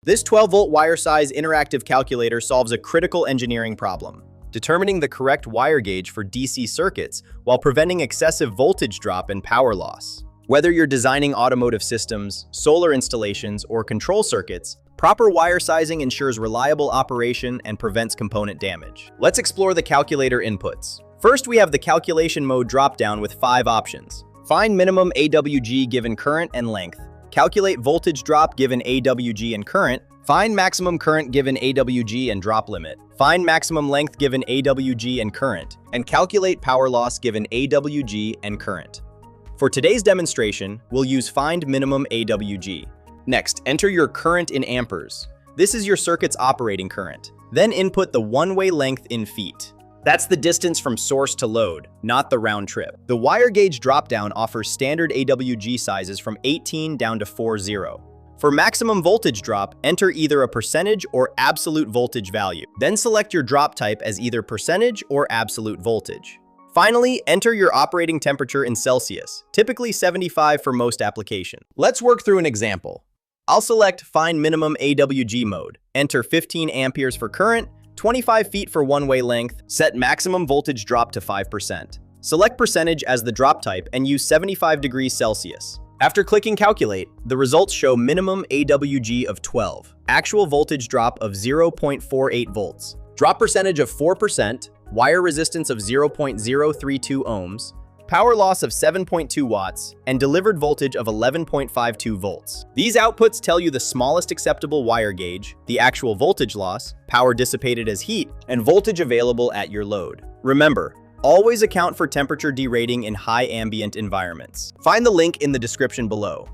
This 12-volt wire size interactive calculator solves a critical engineering problem, determining the correct wire gauge for DC circuits while preventing excessive voltage drop and power loss. Whether you're designing automotive systems, solar installations, or control circuits, proper wire sizing ensures reliable operation and prevents component damage. Let's explore the calculator inputs. First, we have the calculation mode dropdown with 5 options. Find minimum AWG given current and length. Calculate voltage drop given AWG and current. Find maximum current given AWG and drop limit. Find maximum length given AWG and current. And calculate power loss given AWG and current. For today's demonstration, we'll use find minimum AWG. Next, enter your current in amperes. This is your circuit's operating current. Then input the one-way length in feet. That's the distance from source to load, not the round trip. The wire gauge dropdown offers standard AWG sizes from 18 down to 40. For maximum voltage drop, enter either a percentage or absolute voltage value. Then select your drop type as either percentage or absolute voltage. Finally, enter your operating temperature in Celsius, typically 75 for most applications. Let's work through an example. I'll select Find Minimum AWG mode, enter 15 amperes for current, 25 feet for one-way length, set maximum voltage drop to 5%. Select percentage as the drop type and use 75 degrees Celsius. After clicking Calculate, the results show minimum AWG of 12, actual voltage drop of 0.48 volts, drop percentage of 4%, wire resistance of 0.032 ohms, power loss of 7.2 watts, and delivered voltage of 11.52 volts. These outputs tell you the smallest acceptable wire gauge, the actual voltage loss, power dissipated as heat, and voltage available at your load. Remember, always account for temperature derating in high ambient environments. Find the link in the description below.